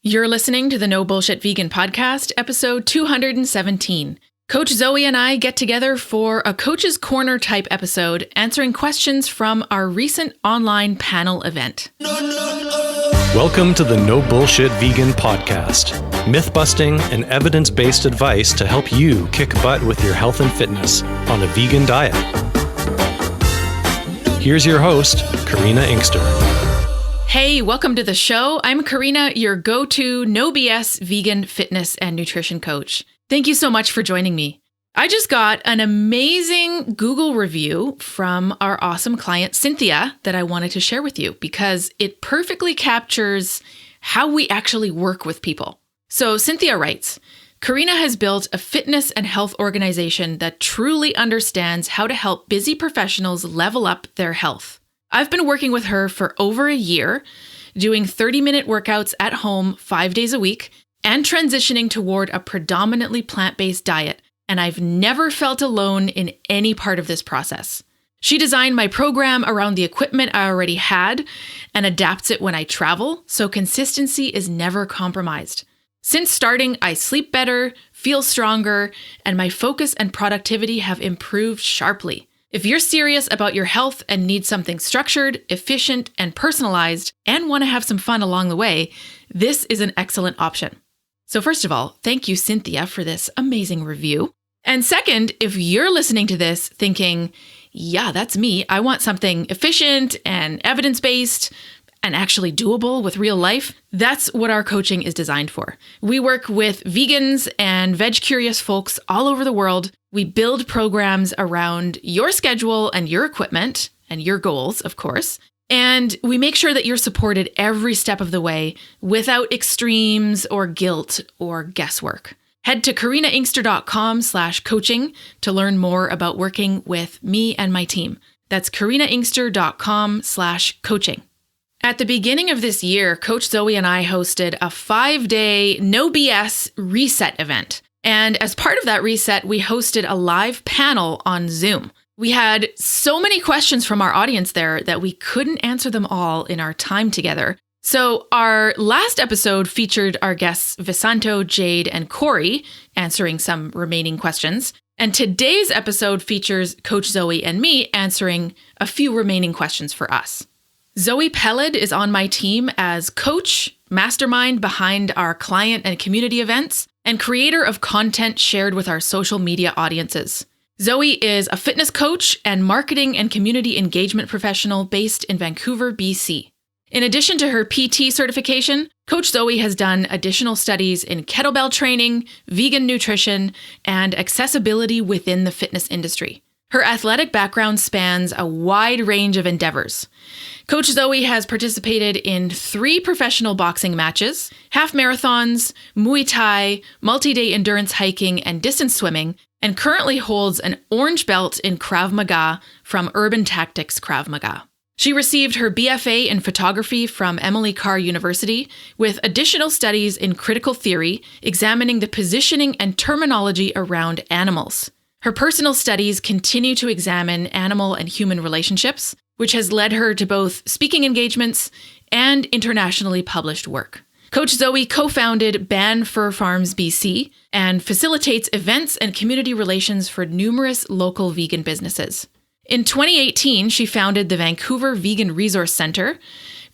You're listening to the No Bullshit Vegan Podcast, episode 217. Coach Zoe and I get together for a Coach's Corner type episode, answering questions from our recent online panel event. Welcome to the No Bullshit Vegan Podcast. Myth-busting and evidence-based advice to help you kick butt with your health and fitness on a vegan diet. Here's your host, Karina Inkster. Hey, welcome to the show. I'm Karina, your go-to No-B.S vegan fitness and nutrition coach. Thank you so much for joining me. I just got an amazing Google review from our awesome client, Cynthia, that I wanted to share with you because it perfectly captures how we actually work with people. So Cynthia writes, Karina has built a fitness and health organization that truly understands how to help busy professionals level up their health. I've been working with her for over a year, doing 30-minute workouts at home 5 days a week, and transitioning toward a predominantly plant-based diet, and I've never felt alone in any part of this process. She designed my program around the equipment I already had and adapts it when I travel, so consistency is never compromised. Since starting, I sleep better, feel stronger, and my focus and productivity have improved sharply. If you're serious about your health and need something structured, efficient, and personalized, and want to have some fun along the way, this is an excellent option. So first of all, thank you, Cynthia, for this amazing review. And second, if you're listening to this thinking, yeah, that's me, I want something efficient and evidence-based and actually doable with real life, that's what our coaching is designed for. We work with vegans and veg-curious folks all over the world. We build programs around your schedule and your equipment and your goals, of course. And we make sure that you're supported every step of the way without extremes or guilt or guesswork. Head to karinainkster.com/coaching to learn more about working with me and my team. That's karinainkster.com/coaching. At the beginning of this year, Coach Zoe and I hosted a 5-day No-B.S reset event. And as part of that reset, we hosted a live panel on Zoom. We had so many questions from our audience there that we couldn't answer them all in our time together. So our last episode featured our guests Visanto, Jade, and Corey answering some remaining questions. And today's episode features Coach Zoe and me answering a few remaining questions for us. Zoe Peled is on my team as coach, mastermind behind our client and community events, and creator of content shared with our social media audiences. Zoe is a fitness coach and marketing and community engagement professional based in Vancouver, BC. In addition to her PT certification, Coach Zoe has done additional studies in kettlebell training, vegan nutrition, and accessibility within the fitness industry. Her athletic background spans a wide range of endeavors. Coach Zoe has participated in 3 professional boxing matches, half marathons, Muay Thai, multi-day endurance hiking, and distance swimming, and currently holds an orange belt in Krav Maga from Urban Tactics Krav Maga. She received her BFA in photography from Emily Carr University, with additional studies in critical theory, examining the positioning and terminology around animals. Her personal studies continue to examine animal and human relationships, which has led her to both speaking engagements and internationally published work. Coach Zoe co-founded Ban Fur Farms BC and facilitates events and community relations for numerous local vegan businesses. In 2018, she founded the Vancouver Vegan Resource Centre,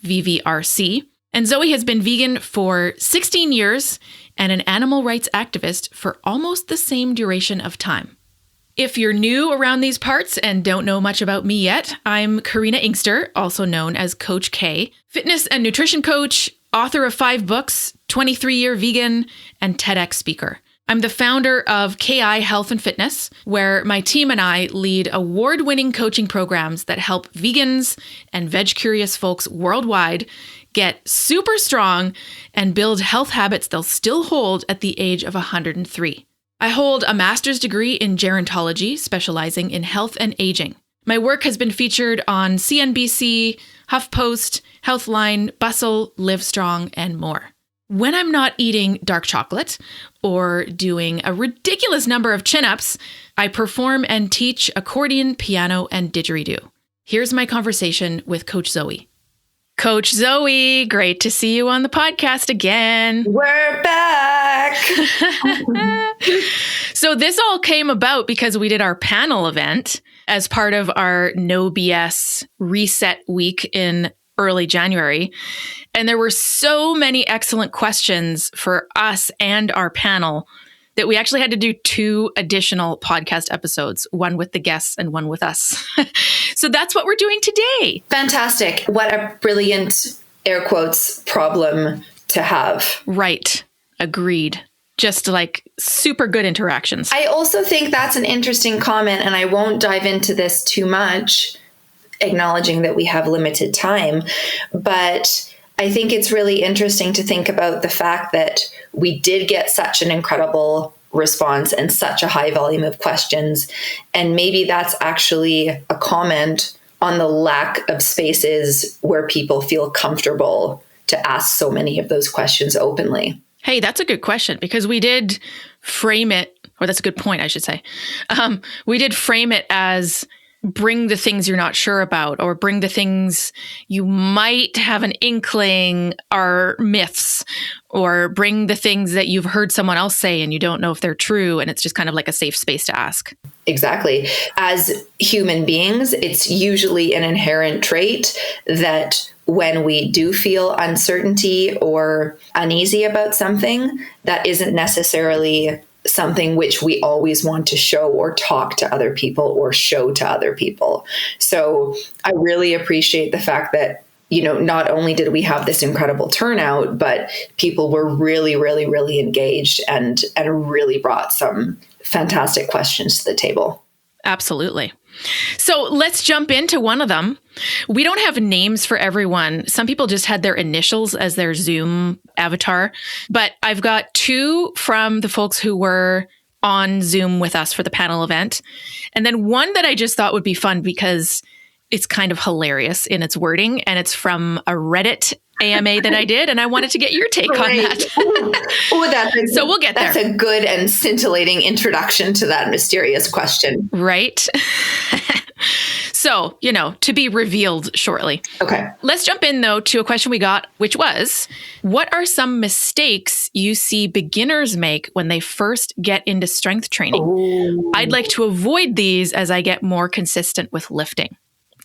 VVRC, and Zoe has been vegan for 16 years and an animal rights activist for almost the same duration of time. If you're new around these parts and don't know much about me yet, I'm Karina Inkster, also known as Coach K, fitness and nutrition coach, author of 5 books, 23-year vegan, and TEDx speaker. I'm the founder of KI Health and Fitness, where my team and I lead award-winning coaching programs that help vegans and veg-curious folks worldwide get super strong and build health habits they'll still hold at the age of 103. I hold a master's degree in gerontology, specializing in health and aging. My work has been featured on CNBC, HuffPost, Healthline, Bustle, Livestrong, and more. When I'm not eating dark chocolate or doing a ridiculous number of chin-ups, I perform and teach accordion, piano, and didgeridoo. Here's my conversation with Coach Zoe. Coach Zoe, great to see you on the podcast again. We're back. So this all came about because we did our panel event as part of our No-B.S reset week in early January. And there were so many excellent questions for us and our panel that we actually had to do 2 additional podcast episodes, one with the guests and one with us. So that's what we're doing today. Fantastic. What a brilliant, air quotes, problem to have. Right. Agreed. Just like super good interactions. I also think that's an interesting comment, and I won't dive into this too much, acknowledging that we have limited time. But I think it's really interesting to think about the fact that we did get such an incredible response and such a high volume of questions. And maybe that's actually a comment on the lack of spaces where people feel comfortable to ask so many of those questions openly. Hey, that's a good question, because we did frame it, or that's a good point, I should say. We did frame it as bring the things you're not sure about, or bring the things you might have an inkling are myths, or bring the things that you've heard someone else say and you don't know if they're true. And it's just kind of like a safe space to ask. Exactly. As human beings, it's usually an inherent trait that when we do feel uncertainty or uneasy about something, that isn't necessarily something which we always want to show or talk to other people or show to other people. So I really appreciate the fact that, not only did we have this incredible turnout, but people were really, really, really engaged and really brought some fantastic questions to the table. Absolutely. So let's jump into one of them. We don't have names for everyone. Some people just had their initials as their Zoom avatar, but I've got 2 from the folks who were on Zoom with us for the panel event. And then one that I just thought would be fun because it's kind of hilarious in its wording, and it's from a Reddit AMA that I did, and I wanted to get your take on that. So we'll get there. That's a good and scintillating introduction to that mysterious question. Right? So, to be revealed shortly. Okay. Let's jump in, though, to a question we got, which was, what are some mistakes you see beginners make when they first get into strength training? Ooh. I'd like to avoid these as I get more consistent with lifting.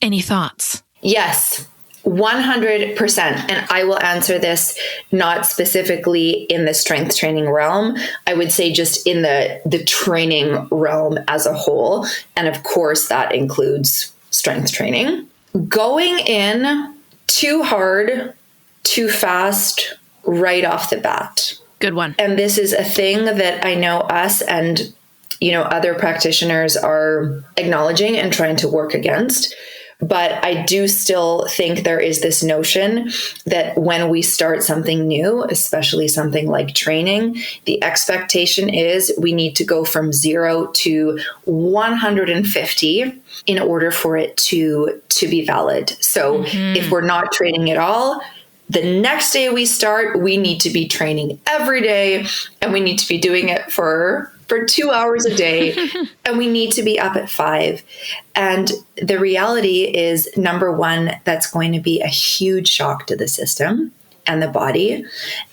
Any thoughts? Yes. 100%. And I will answer this not specifically in the strength training realm. I would say just in the training realm as a whole. And of course, that includes strength training. Going in too hard, too fast, right off the bat. Good one. And this is a thing that I know us and, other practitioners are acknowledging and trying to work against. But I do still think there is this notion that when we start something new, especially something like training, the expectation is we need to go from 0 to 150 in order for it to be valid. So if we're not training at all, the next day we start, we need to be training every day, and we need to be doing it for 2 hours a day, and we need to be up at 5. And the reality is, number one, that's going to be a huge shock to the system and the body.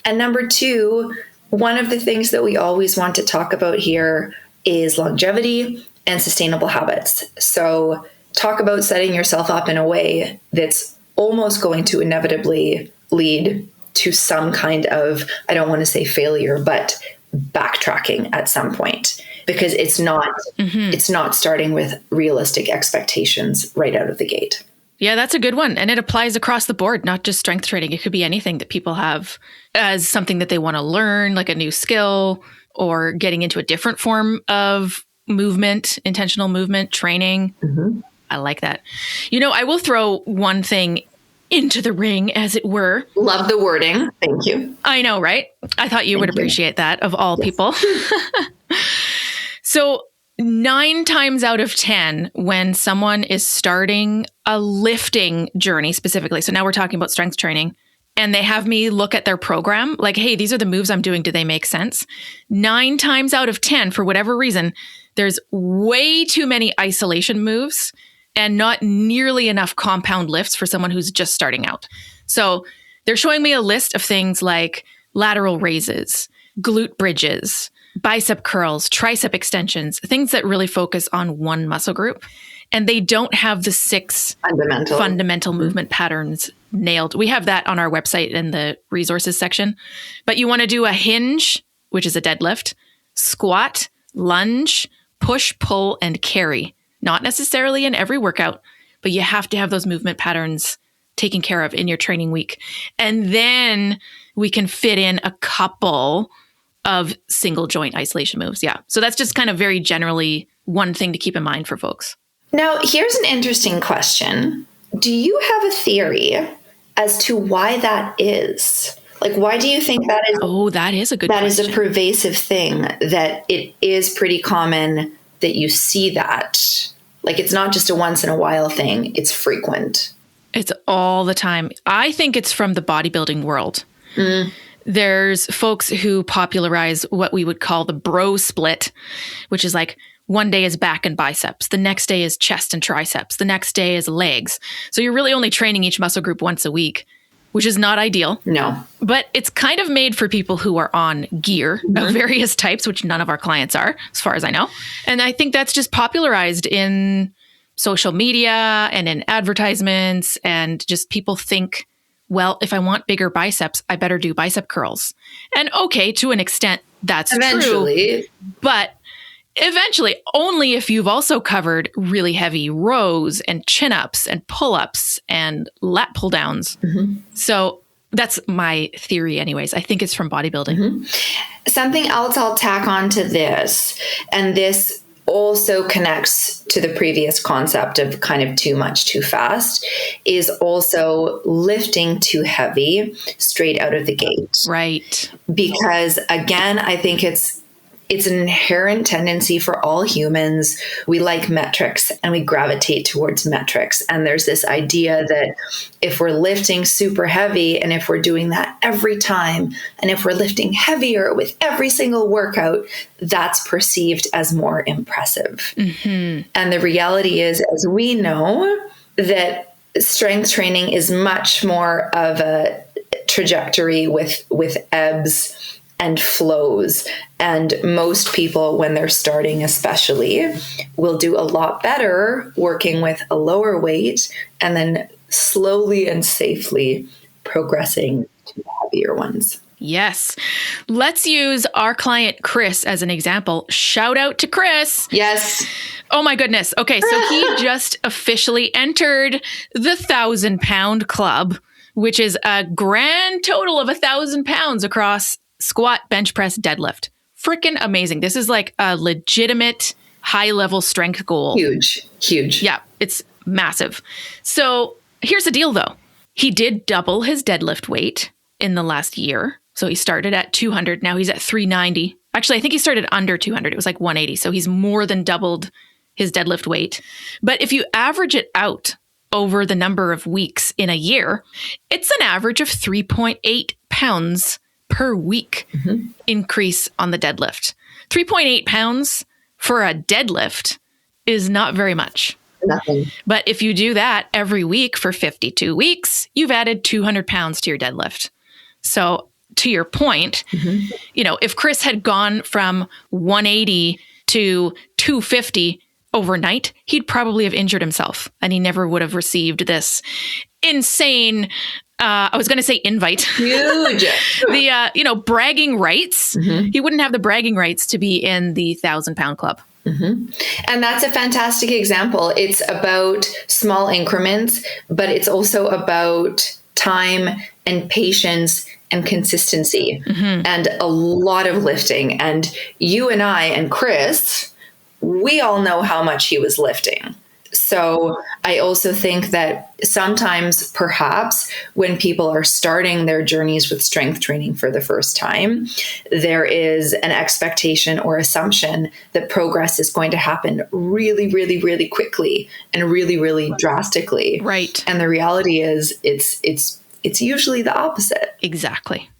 And number 2, one of the things that we always want to talk about here is longevity and sustainable habits. So talk about setting yourself up in a way that's almost going to inevitably lead to some kind of, I don't want to say failure, but backtracking at some point, because it's not starting with realistic expectations right out of the gate. Yeah, that's a good one. And it applies across the board, not just strength training. It could be anything that people have as something that they want to learn, like a new skill, or getting into a different form of movement, intentional movement, training. I like that. I will throw one thing into the ring, as it were. Love the wording. Thank you. I know, right? I thought you would appreciate that, of all people. So 9 times out of 10, when someone is starting a lifting journey specifically, so now we're talking about strength training, and they have me look at their program, like, hey, these are the moves I'm doing. Do they make sense? 9 times out of 10, for whatever reason, there's way too many isolation moves and not nearly enough compound lifts for someone who's just starting out. So they're showing me a list of things like lateral raises, glute bridges, bicep curls, tricep extensions, things that really focus on one muscle group. And they don't have the 6 fundamental movement patterns nailed. We have that on our website in the resources section. But you want to do a hinge, which is a deadlift, squat, lunge, push, pull, and carry. Not necessarily in every workout, but you have to have those movement patterns taken care of in your training week. And then we can fit in a couple of single joint isolation moves. Yeah. So that's just kind of very generally one thing to keep in mind for folks. Now, here's an interesting question. Do you have a theory as to why that is? Like, why do you think that is? Oh, that is a good question. That is a pervasive thing, that it is pretty common that you see that. Like, it's not just a once in a while thing. It's frequent. It's all the time. I think it's from the bodybuilding world. There's folks who popularize what we would call the bro split, which is like one day is back and biceps. The next day is chest and triceps. The next day is legs. So you're really only training each muscle group once a week, which is not ideal. No. But it's kind of made for people who are on gear of various types, which none of our clients are, as far as I know. And I think that's just popularized in social media and in advertisements, and just people think, well, if I want bigger biceps, I better do bicep curls. And okay, to an extent, that's true. But eventually, only if you've also covered really heavy rows and chin-ups and pull-ups and lat pull-downs. So that's my theory anyways. I think it's from bodybuilding. Something else I'll tack on to this, and this also connects to the previous concept of kind of too much, too fast, is also lifting too heavy straight out of the gate. Right. Because again, I think it's an inherent tendency for all humans. We like metrics and we gravitate towards metrics. And there's this idea that if we're lifting super heavy, and if we're doing that every time, and if we're lifting heavier with every single workout, that's perceived as more impressive. And the reality is, as we know, that strength training is much more of a trajectory with ebbs and flows. And most people, when they're starting especially, will do a lot better working with a lower weight and then slowly and safely progressing to the heavier ones. Yes. Let's use our client, Chris, as an example. Shout out to Chris. Yes. Oh my goodness. Okay. So he just officially entered the 1,000-pound club, which is a grand total of 1,000 pounds across squat, bench press, deadlift. Freaking amazing. This is like a legitimate high-level strength goal. Huge. Yeah, it's massive. So here's the deal, though. He did double his deadlift weight in the last year. So he started at 200. Now he's at 390. Actually, I think he started under 200. It was like 180. So he's more than doubled his deadlift weight. But if you average it out over the number of weeks in a year, it's an average of 3.8 pounds per week increase on the deadlift. 3.8 pounds for a deadlift is not very much. Nothing. But if you do that every week for 52 weeks, you've added 200 pounds to your deadlift. So to your point, you know, if Chris had gone from 180 to 250 overnight, he'd probably have injured himself and he never would have received this insane I was going to say invite. Huge. The, bragging rights. He wouldn't have the bragging rights to be in the 1,000-pound club. And that's a fantastic example. It's about small increments, but it's also about time and patience and consistency and a lot of lifting. And you and I and Chris, we all know how much he was lifting. So I also think that sometimes perhaps when people are starting their journeys with strength training for the first time, there is an expectation or assumption that progress is going to happen really, really, really quickly and really, really drastically. Right. And the reality is it's usually the opposite. Exactly.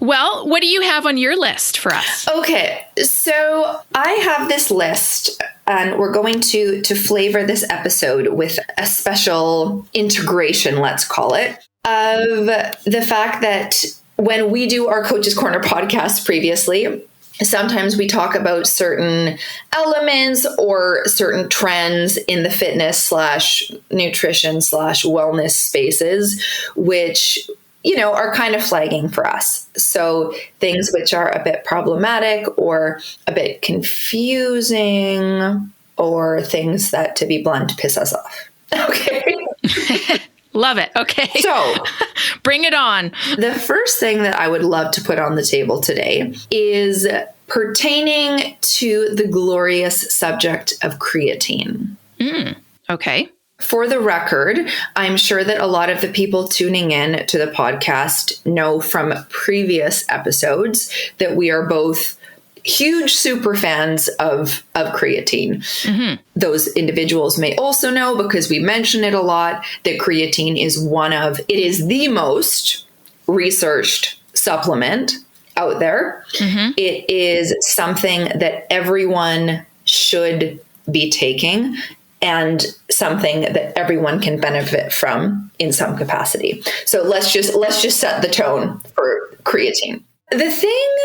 Well, what do you have on your list for us? Okay. So I have this list And we're going to flavor this episode with a special integration, let's call it, of the fact that when we do our Coach's Corner podcast previously, sometimes we talk about certain elements or certain trends in the fitness / nutrition / wellness spaces, which, are kind of flagging for us. So things which are a bit problematic or a bit confusing, or things that, to be blunt, piss us off. Okay. Love it. Okay. So bring it on. The first thing that I would love to put on the table today is pertaining to the glorious subject of creatine. Okay. For the record, I'm sure that a lot of the people tuning in to the podcast know from previous episodes that we are both huge super fans of creatine. Those individuals may also know, because we mention it a lot, that creatine is it is the most researched supplement out there. It is something that everyone should be taking, and something that everyone can benefit from in some capacity. So let's just set the tone for creatine. The thing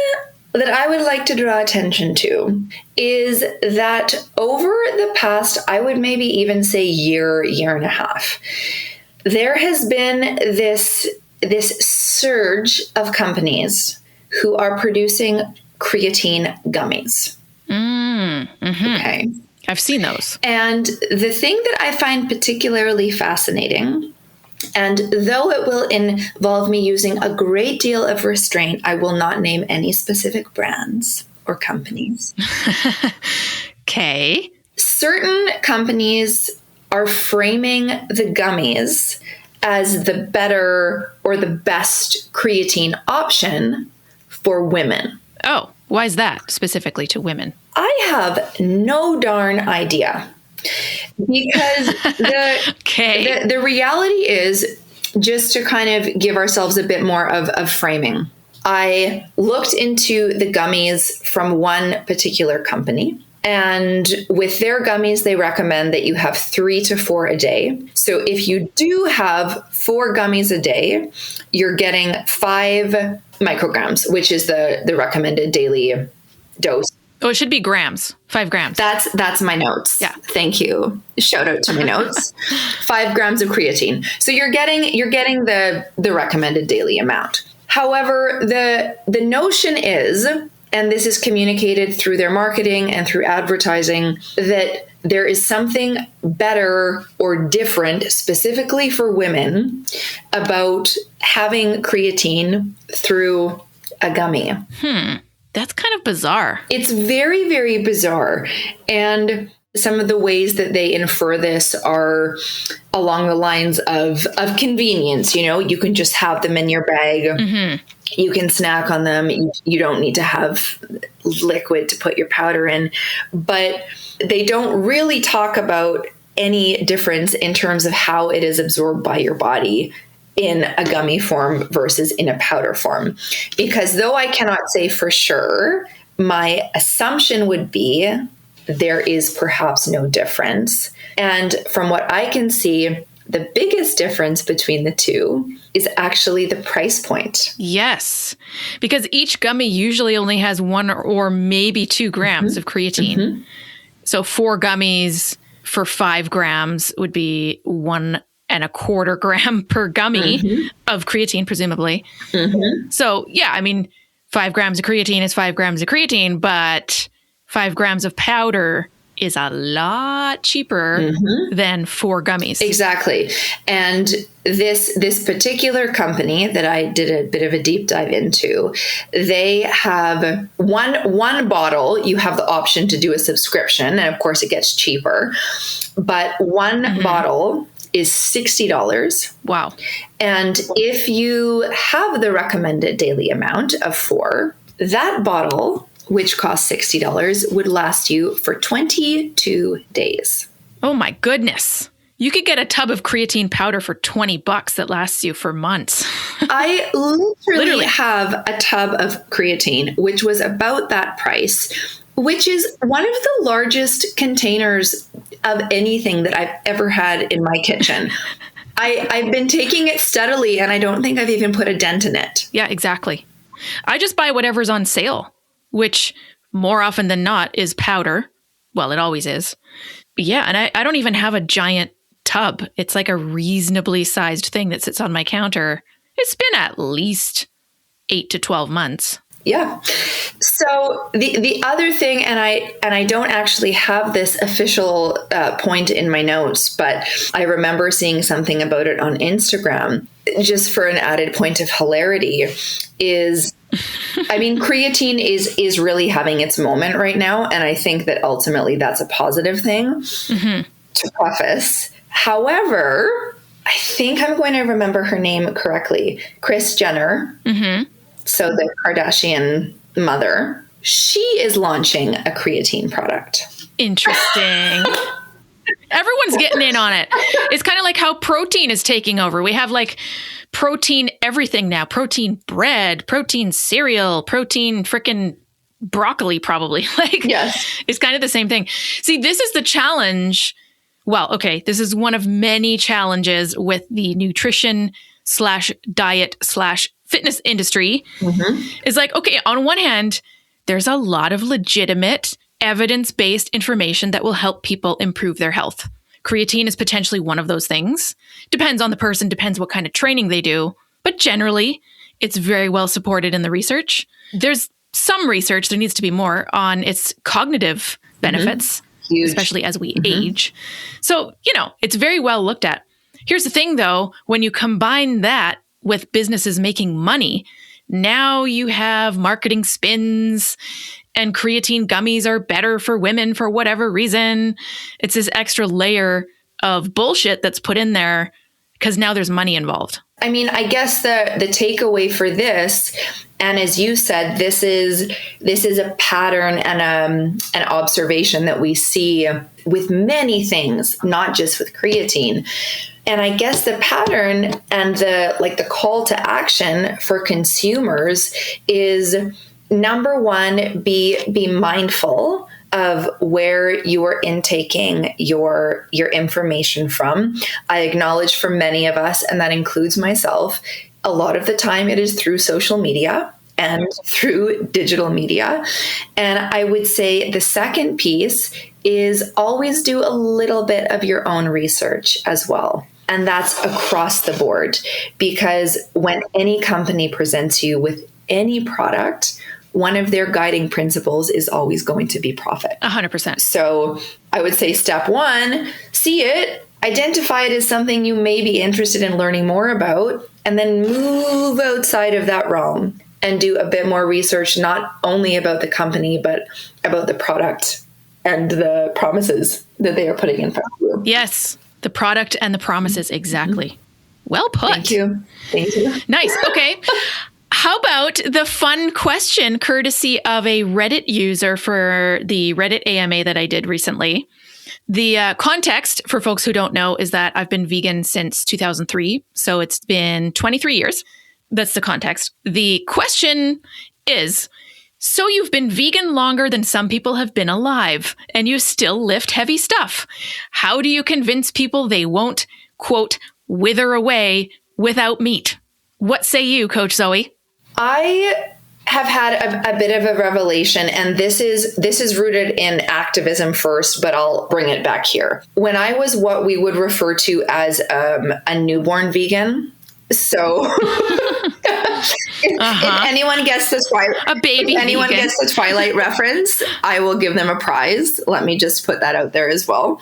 that I would like to draw attention to is that over the past, I would maybe even say year and a half, there has been this surge of companies who are producing creatine gummies. Okay. I've seen those. And the thing that I find particularly fascinating, and though it will involve me using a great deal of restraint, I will not name any specific brands or companies. Okay. Certain companies are framing the gummies as the better or the best creatine option for women. Oh, why is that specifically to women? I have no darn idea. Because the reality is, just to kind of give ourselves a bit more of framing, I looked into the gummies from one particular company. And with their gummies, they recommend that you have 3 to 4 a day. So if you do have 4 gummies a day, you're getting 5 micrograms, which is the recommended daily dose. Oh, it should be grams. 5 grams. That's my notes. Yeah. Thank you. Shout out to my notes. 5 grams of creatine. So you're getting the recommended daily amount. However, the notion is, and this is communicated through their marketing and through advertising, that there is something better or different specifically for women about having creatine through a gummy. That's kind of bizarre. It's very, very bizarre. And some of the ways that they infer this are along the lines of convenience. You can just have them in your bag. You can snack on them. You don't need to have liquid to put your powder in. But they don't really talk about any difference in terms of how it is absorbed by your body in a gummy form versus in a powder form. Because though I cannot say for sure, my assumption would be there is perhaps no difference. And from what I can see, the biggest difference between the two is actually the price point. Yes, because each gummy usually only has 1 or maybe 2 grams of creatine. So 4 gummies for 5 grams would be 1.25 gram per gummy of creatine, presumably. So yeah, I mean, 5 grams of creatine is 5 grams of creatine, but 5 grams of powder is a lot cheaper than 4 gummies. Exactly. And this particular company that I did a bit of a deep dive into, they have one bottle. You have the option to do a subscription, and of course it gets cheaper. But one bottle is $60. Wow. And if you have the recommended daily amount of 4, that bottle, which costs $60, would last you for 22 days. Oh my goodness. You could get a tub of creatine powder for $20 that lasts you for months. I literally have a tub of creatine, which was about that price. which is one of the largest containers of anything that I've ever had in my kitchen. I've been taking it steadily, and I don't think I've even put a dent in it. Yeah, exactly. I just buy whatever's on sale, which more often than not is powder. Well, it always is. Yeah, and I don't even have a giant tub. It's like a reasonably sized thing that sits on my counter. It's been at least 8 to 12 months. Yeah. So the other thing, and I don't actually have this official point in my notes, but I remember seeing something about it on Instagram, just for an added point of hilarity, is, I mean, creatine is really having its moment right now. And I think that ultimately that's a positive thing to preface. However, I think I'm going to remember her name correctly. Kris Jenner. So the Kardashian mother, she is launching a creatine product. Interesting. Everyone's getting in on it. It's kind of like how protein is taking over. We have like protein everything now. Protein bread, protein cereal, protein frickin' broccoli probably. Like, yes. It's kind of the same thing. See, this is the challenge. Well, okay, this is one of many challenges with the nutrition / diet / fitness industry. Is like, okay, on one hand, there's a lot of legitimate evidence-based information that will help people improve their health. Creatine is potentially one of those things. Depends on the person, depends what kind of training they do. But generally, it's very well supported in the research. There's some research, there needs to be more, on its cognitive benefits, especially as we age. So, it's very well looked at. Here's the thing, though, when you combine that with businesses making money, now you have marketing spins, and creatine gummies are better for women for whatever reason. It's this extra layer of bullshit that's put in there because now there's money involved. I mean, I guess the takeaway for this, and as you said, this is a pattern and an observation that we see with many things, not just with creatine. And I guess the pattern and the call to action for consumers is, number one, be mindful of where you are intaking your information from. I acknowledge for many of us, and that includes myself, a lot of the time it is through social media and through digital media. And I would say the second piece is always do a little bit of your own research as well. And that's across the board, because when any company presents you with any product, one of their guiding principles is always going to be profit. 100%. So I would say step one, see it, identify it as something you may be interested in learning more about, and then move outside of that realm and do a bit more research, not only about the company, but about the product and the promises that they are putting in front of you. Yes, the product and the promises, exactly. Well put. Thank you. Nice. Okay. How about the fun question, courtesy of a Reddit user for the Reddit AMA that I did recently? The context, for folks who don't know, is that I've been vegan since 2003. So it's been 23 years. That's the context. The question is, so you've been vegan longer than some people have been alive, and you still lift heavy stuff. How do you convince people they won't, quote, wither away without meat? What say you, Coach Zoe? I have had a bit of a revelation, and this is rooted in activism first, but I'll bring it back here. When I was what we would refer to as a newborn vegan, so if anyone gets the gets the Twilight reference, I will give them a prize. Let me just put that out there as well.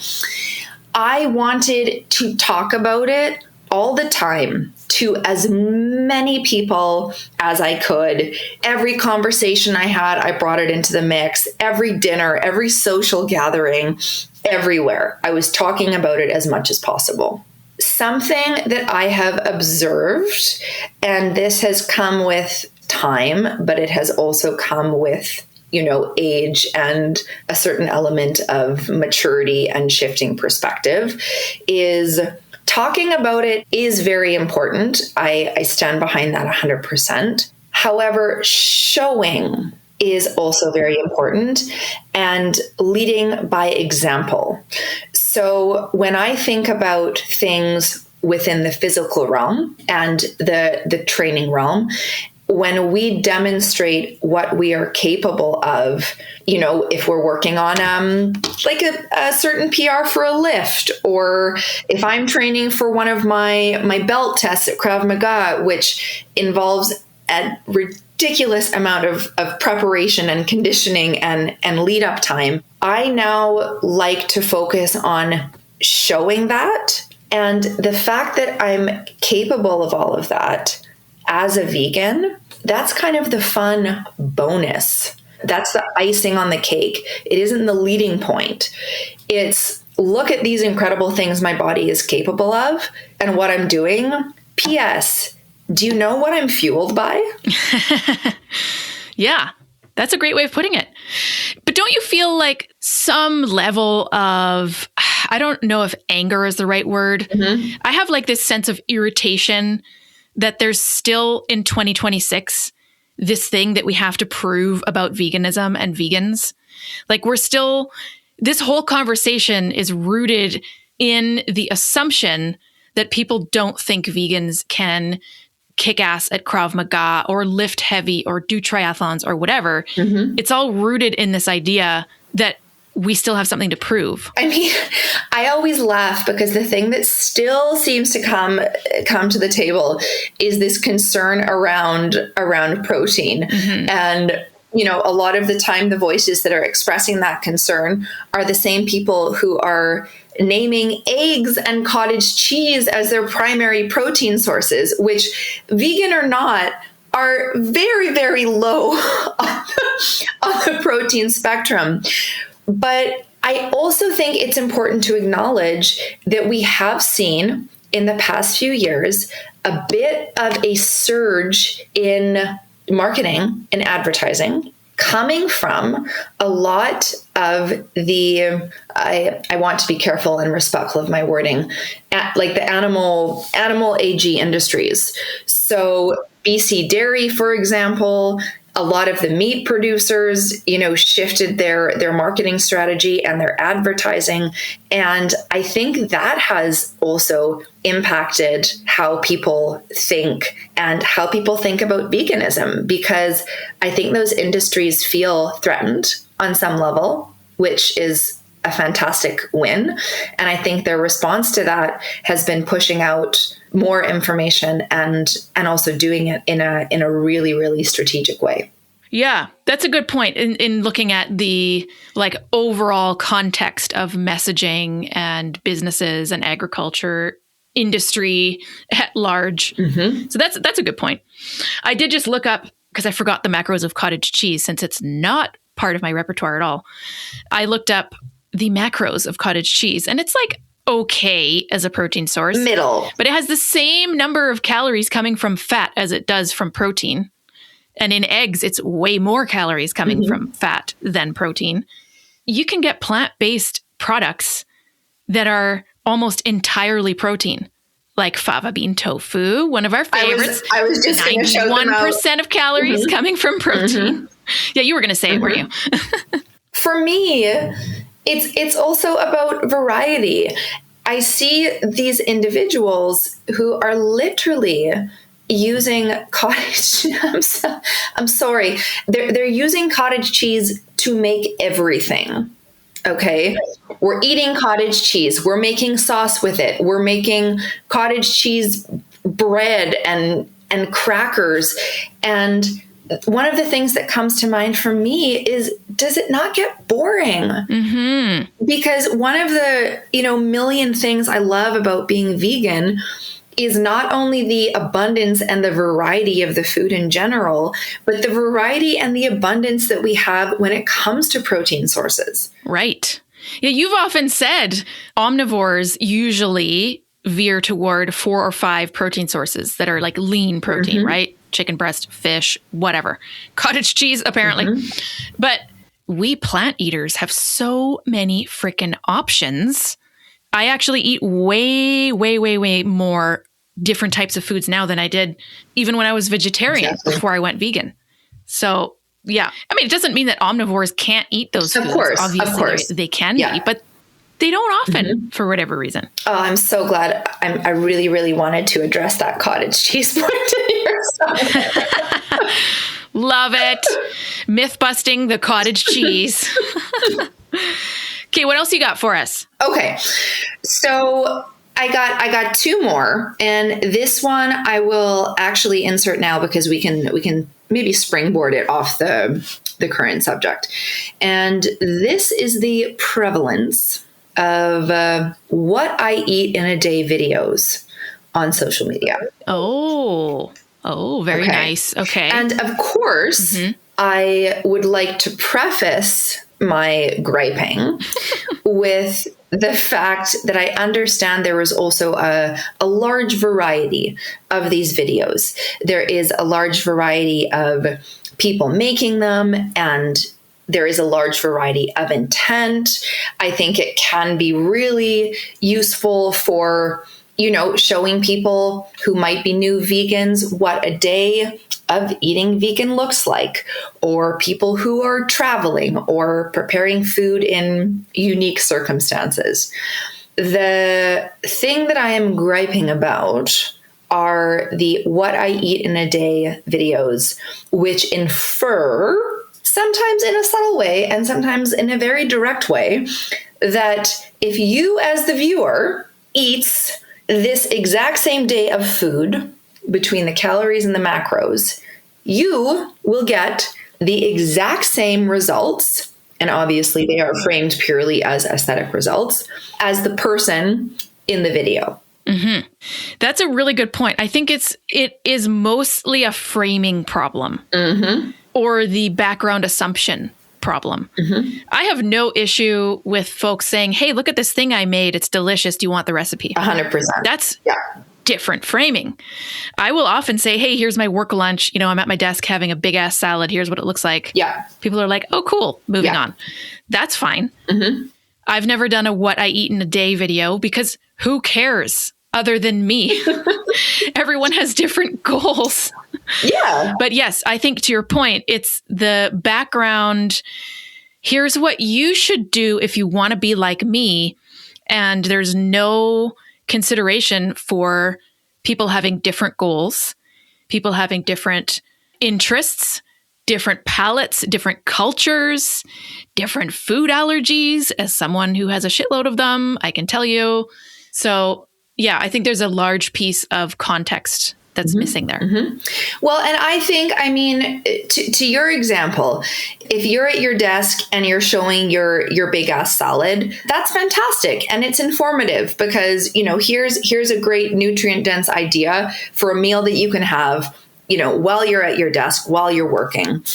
I wanted to talk about it all the time to as many people as I could. Every conversation I had, I brought it into the mix. Every dinner, every social gathering, everywhere, I was talking about it as much as possible. Something that I have observed, and this has come with time, but it has also come with, age and a certain element of maturity and shifting perspective, is talking about it is very important. I stand behind that 100%. However, showing is also very important, and leading by example. So when I think about things within the physical realm and the training realm, when we demonstrate what we are capable of, if we're working on like a certain PR for a lift, or if I'm training for one of my belt tests at Krav Maga, which involves a ridiculous amount of preparation and conditioning and lead up time, I now like to focus on showing that. And the fact that I'm capable of all of that as a vegan, that's kind of the fun bonus. That's the icing on the cake. It isn't the leading point. It's look at these incredible things my body is capable of and what I'm doing. P.S. Do you know what I'm fueled by? Yeah, that's a great way of putting it. But don't you feel like some level of, I don't know if anger is the right word. Mm-hmm. I have like this sense of irritation that there's still in 2026, this thing that we have to prove about veganism and vegans. Like this whole conversation is rooted in the assumption that people don't think vegans can kick ass at Krav Maga or lift heavy or do triathlons or whatever. Mm-hmm. It's all rooted in this idea that we still have something to prove. I mean, I always laugh because the thing that still seems to come to the table is this concern around protein. Mm-hmm. And, a lot of the time, the voices that are expressing that concern are the same people who are naming eggs and cottage cheese as their primary protein sources, which, vegan or not, are very, very low on the protein spectrum. But I also think it's important to acknowledge that we have seen in the past few years a bit of a surge in marketing and advertising coming from a lot of the, I want to be careful and respectful of my wording, like the animal AG industries. So BC Dairy, for example, a lot of the meat producers, shifted their marketing strategy and their advertising. And I think that has also impacted how people think and how people think about veganism, because I think those industries feel threatened on some level, which is a fantastic win. And I think their response to that has been pushing out more information and also doing it in a really, really strategic way. Yeah, that's a good point in looking at the like overall context of messaging and businesses and agriculture industry at large. Mm-hmm. So that's a good point. I did just look up, because I forgot the macros of cottage cheese since it's not part of my repertoire at all. I looked up the macros of cottage cheese, and it's like okay as a protein source. Middle. But it has the same number of calories coming from fat as it does from protein. And in eggs, it's way more calories coming mm-hmm. from fat than protein. You can get plant-based products that are almost entirely protein, like fava bean tofu, one of our favorites. I was just going to show them out. 91% of calories mm-hmm. coming from protein. Mm-hmm. Yeah, you were going to say mm-hmm. it, weren't you? For me, it's also about variety. I see these individuals who are literally using cottage. I'm sorry. They're using cottage cheese to make everything. Okay. We're eating cottage cheese. We're making sauce with it. We're making cottage cheese bread and crackers. And one of the things that comes to mind for me is, does it not get boring? Mm-hmm. Because one of the, million things I love about being vegan is not only the abundance and the variety of the food in general, but the variety and the abundance that we have when it comes to protein sources. Right. Yeah, you've often said omnivores usually veer toward 4 or 5 protein sources that are like lean protein, mm-hmm. right? Chicken breast, fish, whatever. Cottage cheese, apparently. Mm-hmm. But we plant eaters have so many freaking options. I actually eat way, way, way, way more different types of foods now than I did even when I was vegetarian before I went vegan. So Yeah. I mean, it doesn't mean that omnivores can't eat those foods. Obviously, of course. They can be, but they don't often for whatever reason. Oh, I'm so glad. I really, really wanted to address that cottage cheese point in your side. Love it. Myth busting the cottage cheese. Okay, what else you got for us? Okay. So I got two more, and this one I will actually insert now because we can maybe springboard it off the current subject. And this is the prevalence of what I eat in a day videos on social media. Oh, very nice. Okay. And of course, I would like to preface my griping with the fact that I understand there is also a large variety of these videos. There is a large variety of people making them, and there is a large variety of intent. I think it can be really useful for, showing people who might be new vegans what a day of eating vegan looks like, or people who are traveling or preparing food in unique circumstances. The thing that I am griping about are the what I eat in a day videos, which infer, sometimes in a subtle way and sometimes in a very direct way, that if you as the viewer eats this exact same day of food between the calories and the macros, you will get the exact same results, and obviously they are framed purely as aesthetic results, as the person in the video. Mm-hmm. That's a really good point. I think it is mostly a framing problem or the background assumption problem. I have no issue with folks saying, hey, look at this thing I made. It's delicious. Do you want the recipe? 100%. That's different framing. I will often say, hey, here's my work lunch. I'm at my desk having a big ass salad. Here's what it looks like. Yeah. People are like, oh, cool. Moving on. That's fine. I've never done a what I eat in a day video because who cares other than me? Everyone has different goals. Yeah. But yes, I think to your point, it's the background. Here's what you should do if you want to be like me. And there's no consideration for people having different goals, people having different interests, different palates, different cultures, different food allergies. As someone who has a shitload of them, I can tell you. So yeah, I think there's a large piece of context that's missing there. Well, and I think, to your example, if you're at your desk and you're showing your big ass salad, that's fantastic. And it's informative because, here's a great nutrient dense idea for a meal that you can have, while you're at your desk, while you're working.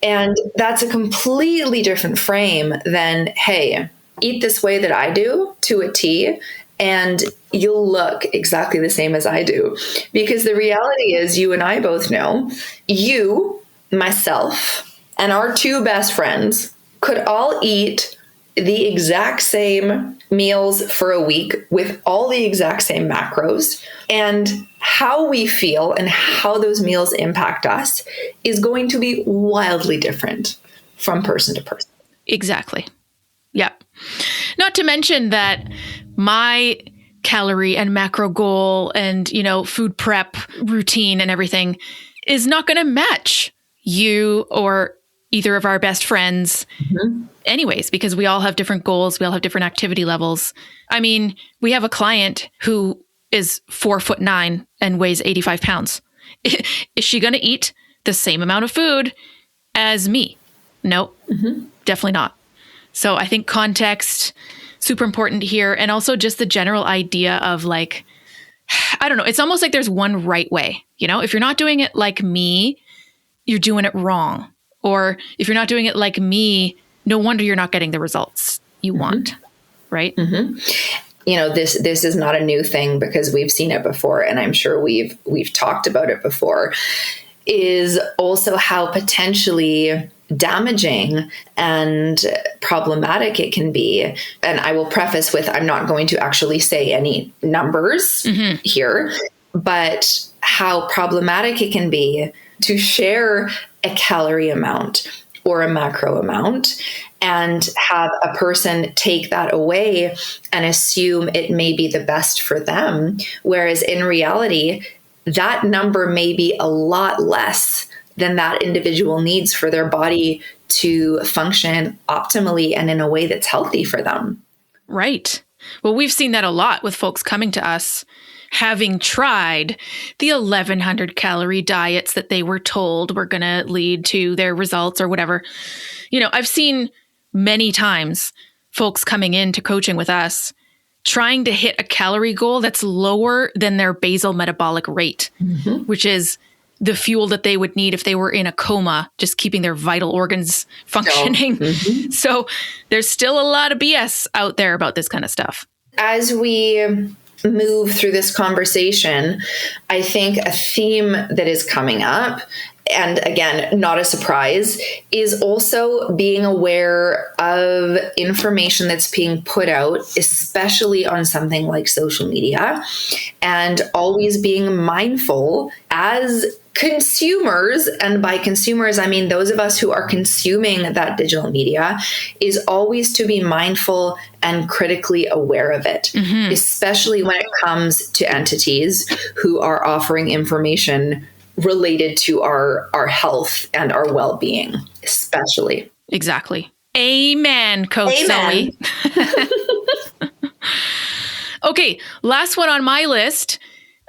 And that's a completely different frame than, hey, eat this way that I do to a T, and you'll look exactly the same as I do. Because the reality is, you and I both know, you, myself, and our two best friends could all eat the exact same meals for a week with all the exact same macros. And how we feel and how those meals impact us is going to be wildly different from person to person. Exactly. Yeah. Not to mention that my calorie and macro goal and, food prep routine and everything is not going to match you or either of our best friends anyways, because we all have different goals. We all have different activity levels. I mean, we have a client who is 4'9" and weighs 85 pounds. Is she going to eat the same amount of food as me? No, definitely not. So I think context, super important here. And also just the general idea of like, I don't know, it's almost like there's one right way. If you're not doing it like me, you're doing it wrong. Or if you're not doing it like me, no wonder you're not getting the results you want. Right? This is not a new thing because we've seen it before. And I'm sure we've talked about it before, is also how potentially damaging and problematic it can be. And I will preface with, I'm not going to actually say any numbers here, but how problematic it can be to share a calorie amount or a macro amount and have a person take that away and assume it may be the best for them. Whereas in reality, that number may be a lot less than that individual needs for their body to function optimally and in a way that's healthy for them. Right. Well, we've seen that a lot with folks coming to us having tried the 1,100 calorie diets that they were told were going to lead to their results or whatever. I've seen many times folks coming into coaching with us trying to hit a calorie goal that's lower than their basal metabolic rate, which is the fuel that they would need if they were in a coma, just keeping their vital organs functioning. So there's still a lot of BS out there about this kind of stuff. As we move through this conversation, I think a theme that is coming up, and again, not a surprise, is also being aware of information that's being put out, especially on something like social media, and always being mindful as consumers, and by consumers, I mean those of us who are consuming that digital media, is always to be mindful and critically aware of it, especially when it comes to entities who are offering information related to our health and our well-being, especially. Exactly. Amen, Coach Zoe. Okay, last one on my list,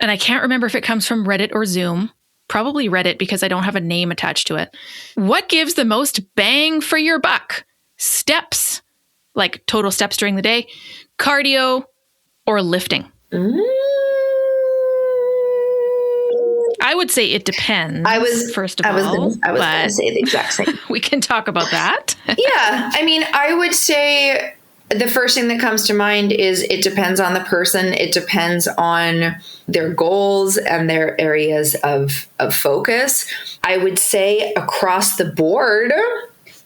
and I can't remember if it comes from Reddit or Zoom. Probably Reddit because I don't have a name attached to it. What gives the most bang for your buck? Steps, like total steps during the day, cardio, or lifting? I would say it depends. I was going to say the exact same. We can talk about that. Yeah. I mean, I would say the first thing that comes to mind is it depends on the person. It depends on their goals and their areas of focus. I would say across the board,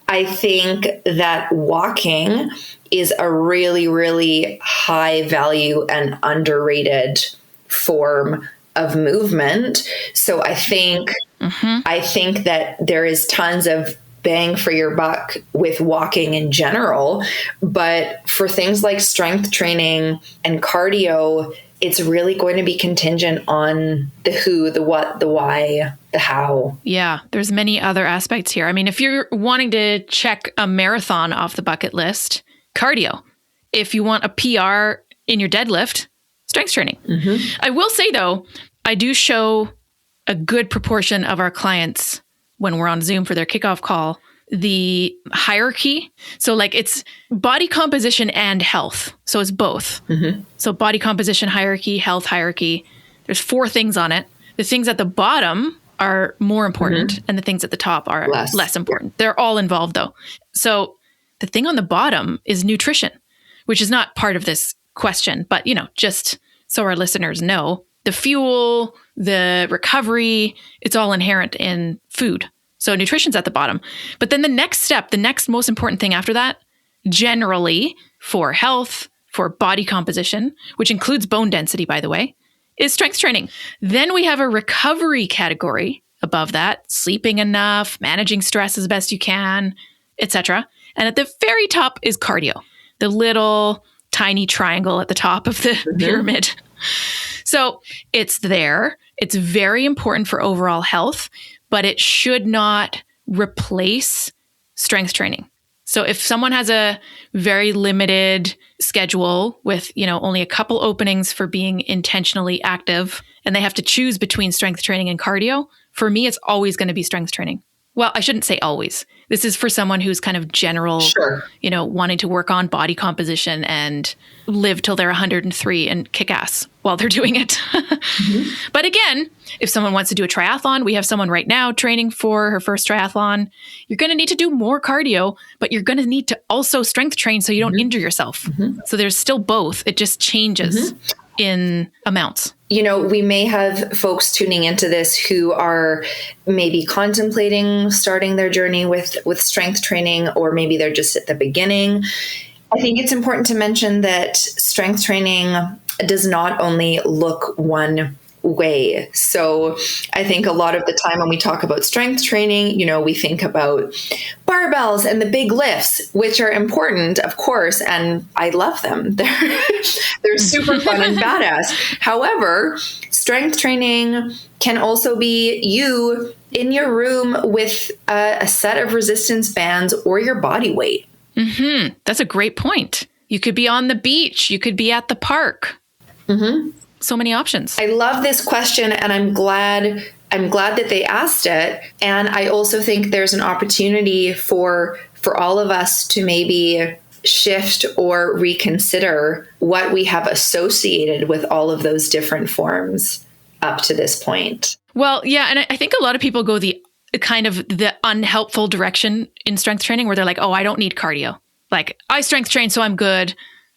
I think that walking is a really, really high value and underrated form of movement. So I think that there is tons of bang for your buck with walking in general. But for things like strength training and cardio, it's really going to be contingent on the who, the what, the why, the how. Yeah, there's many other aspects here. I mean, if you're wanting to check a marathon off the bucket list, cardio. If you want a PR in your deadlift, strength training. I will say, though, I do show a good proportion of our clients when we're on Zoom for their kickoff call, the hierarchy. So like it's body composition and health. So it's both. So body composition hierarchy, health hierarchy. There's 4 things on it. The things at the bottom are more important and the things at the top are less important. They're all involved though. So the thing on the bottom is nutrition, which is not part of this question, but just so our listeners know, the fuel, the recovery, it's all inherent in food. So nutrition's at the bottom. But then the next step, the next most important thing after that, generally for health, for body composition, which includes bone density, by the way, is strength training. Then we have a recovery category above that, sleeping enough, managing stress as best you can, etc. And at the very top is cardio, the little tiny triangle at the top of the pyramid. So it's there. It's very important for overall health, but it should not replace strength training. So if someone has a very limited schedule with, only a couple openings for being intentionally active, and they have to choose between strength training and cardio, for me, it's always going to be strength training. Well, I shouldn't say always. This is for someone who's kind of general, wanting to work on body composition and live till they're 103 and kick ass while they're doing it. But again, if someone wants to do a triathlon, we have someone right now training for her first triathlon. You're going to need to do more cardio, but you're going to need to also strength train so you don't injure yourself. So there's still both. It just changes in amounts. We may have folks tuning into this who are maybe contemplating starting their journey with strength training, or maybe they're just at the beginning. I think it's important to mention that strength training does not only look one way. So I think a lot of the time when we talk about strength training, we think about barbells and the big lifts, which are important, of course, and I love them. They're super fun and badass. However, strength training can also be you in your room with a set of resistance bands or your body weight. Mm-hmm. That's a great point. You could be on the beach. You could be at the park. Mm-hmm. So many options. I love this question, and I'm glad that they asked it. And I also think there's an opportunity for all of us to maybe shift or reconsider what we have associated with all of those different forms up to this point. Well, yeah. And I think a lot of people go the kind of the unhelpful direction in strength training where they're like, oh, I don't need cardio. Like, I strength train, so I'm good.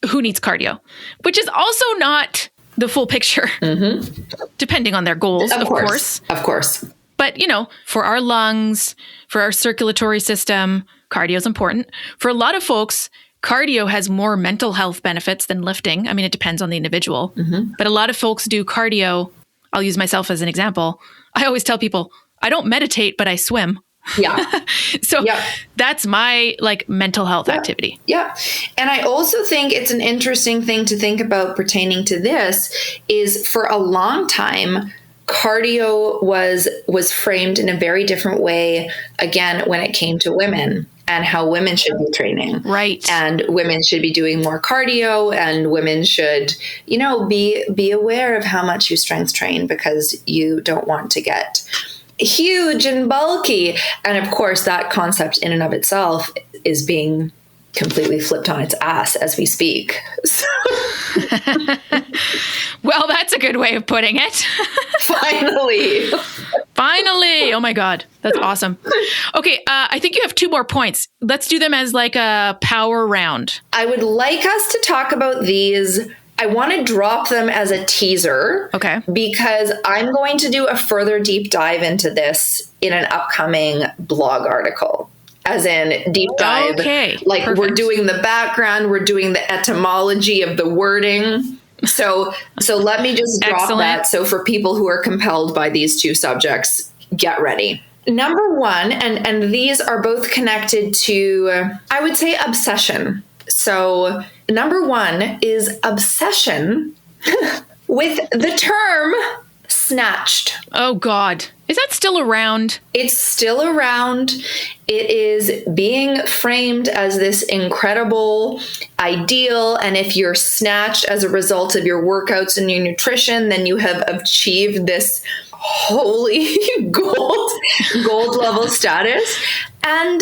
Who needs cardio? Which is also not the full picture, depending on their goals, of course. Of course. But, for our lungs, for our circulatory system, cardio is important. For a lot of folks, cardio has more mental health benefits than lifting. I mean, it depends on the individual. Mm-hmm. But a lot of folks do cardio. I'll use myself as an example. I always tell people, I don't meditate, but I swim. Yeah. So that's my mental health activity. Yeah. And I also think it's an interesting thing to think about pertaining to this is for a long time, cardio was framed in a very different way, again, when it came to women and how women should be training. Right. And women should be doing more cardio, and women should, be aware of how much you strength train because you don't want to get huge and bulky. And of course, that concept in and of itself is being completely flipped on its ass as we speak. So. Well, that's a good way of putting it. Finally. Oh my God. That's awesome. Okay. I think you have 2 more points. Let's do them as a power round. I would like us to talk about these. I want to drop them as a teaser. Okay. Because I'm going to do a further deep dive into this in an upcoming blog article. As in deep dive. Okay. Perfect. We're doing the background, we're doing the etymology of the wording. So let me just drop that. So for people who are compelled by these 2 subjects, get ready. Number 1, and these are both connected to, I would say, obsession. So number 1 is obsession with the term snatched. Oh God. Is that still around? It's still around. It is being framed as this incredible ideal. And if you're snatched as a result of your workouts and your nutrition, then you have achieved this holy gold level status. And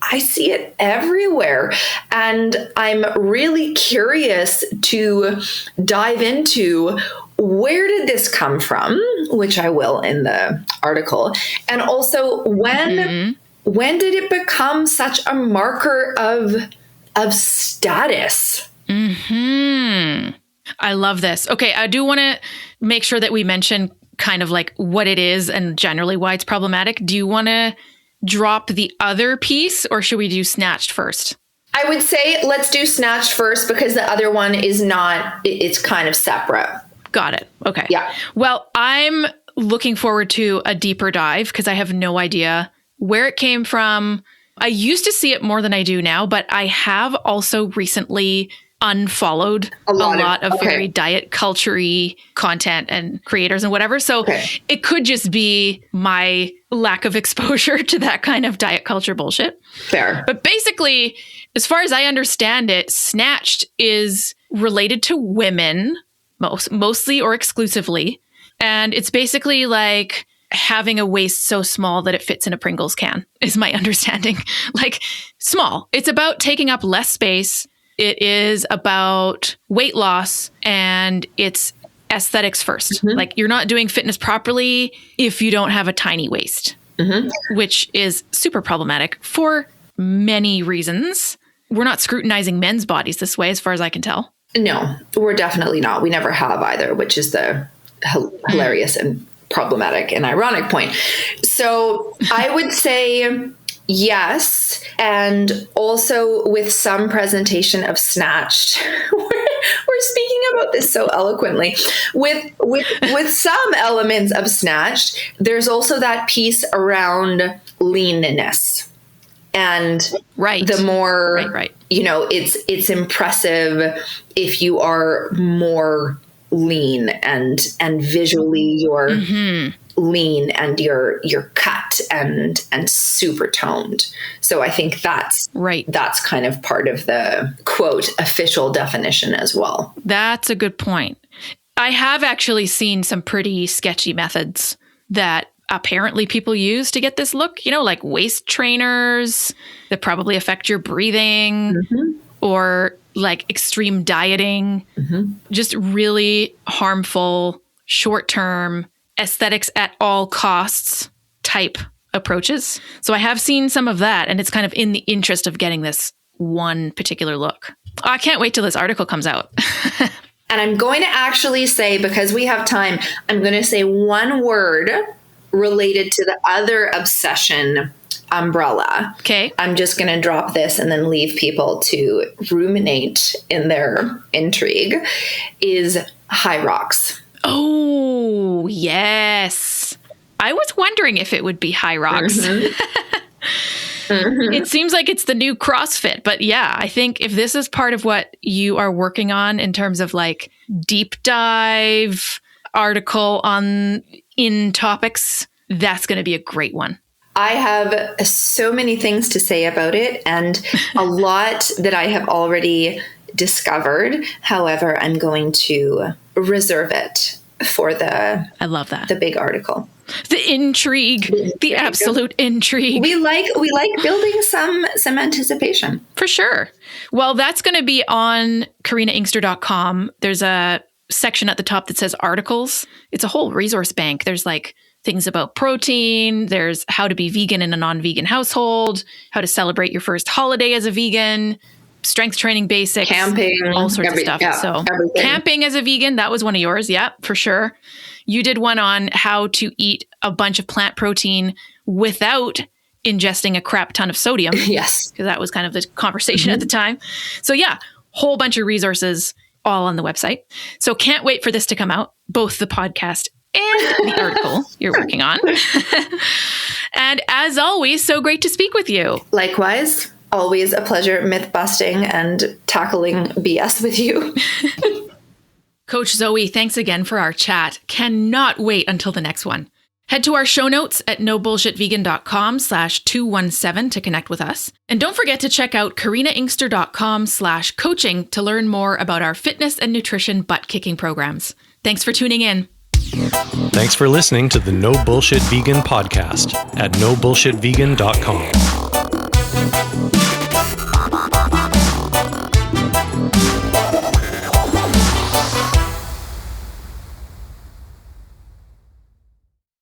I see it everywhere. And I'm really curious to dive into where did this come from, which I will in the article. And also when did it become such a marker of status? I love this. Okay. I do want to make sure that we mention kind of what it is and generally why it's problematic. Do you want to drop the other piece or should we do snatched first? I would say let's do snatched first because the other one is not, it's kind of separate. Got it. Okay. Yeah. Well, I'm looking forward to a deeper dive because I have no idea where it came from. I used to see it more than I do now, but I have also recently unfollowed a lot of very diet culture-y content and creators and whatever. So it could just be my lack of exposure to that kind of diet culture bullshit. Fair. But basically, as far as I understand it, snatched is related to women, mostly or exclusively. And it's basically like having a waist so small that it fits in a Pringles can, is my understanding. Small. It's about taking up less space. It is about weight loss and it's aesthetics first. You're not doing fitness properly if you don't have a tiny waist, which is super problematic for many reasons. We're not scrutinizing men's bodies this way, as far as I can tell. No, we're definitely not. We never have either, which is the hilarious and problematic and ironic point. So I would say yes. And also with some presentation of snatched, We're speaking about this so eloquently. With some elements of Snatched, there's also that piece around leanness. And the more, it's impressive if you are more lean and visually you're lean and you're cut and super toned. So I think that's kind of part of the quote official definition as well. That's a good point. I have actually seen some pretty sketchy methods that apparently people use to get this look, like waist trainers that probably affect your breathing or like extreme dieting, just really harmful short-term aesthetics at all costs type approaches. So I have seen some of that, and it's kind of in the interest of getting this one particular look. I can't wait till this article comes out. And I'm going to actually say, because we have time, I'm going to say one word related to the other obsession umbrella. Okay. I'm just going to drop this and then leave people to ruminate in their intrigue, is high rocks. Oh, yes. I was wondering if it would be high rocks. It seems like it's the new CrossFit, but yeah, I think if this is part of what you are working on in terms of like deep dive article in topics, that's going to be a great one. I have so many things to say about it and a lot that I have already discovered. However, I'm going to reserve it for I love that. The big article. The intrigue, the absolute intrigue. We like building some anticipation. For sure. Well, that's going to be on KarinaInkster.com. There's a section at the top that says articles. It's a whole resource bank. There's like things about protein. There's how to be vegan in a non-vegan household, how to celebrate your first holiday as a vegan, strength training basics, camping, all sorts of stuff. So camping as a vegan, that was one of yours. Yeah, for sure. You did one on how to eat a bunch of plant protein without ingesting a crap ton of sodium. Yes. Because that was kind of the conversation at the time. So yeah, whole bunch of resources all on the website. So can't wait for this to come out, both the podcast and the article you're working on. And as always, so great to speak with you. Likewise. Always a pleasure myth busting and tackling BS with you. Coach Zoe, thanks again for our chat. Cannot wait until the next one. Head to our show notes at nobullshitvegan.com/217 to connect with us. And don't forget to check out KarinaInkster.com/coaching to learn more about our fitness and nutrition butt kicking programs. Thanks for tuning in. Thanks for listening to the No Bullshit Vegan podcast at nobullshitvegan.com.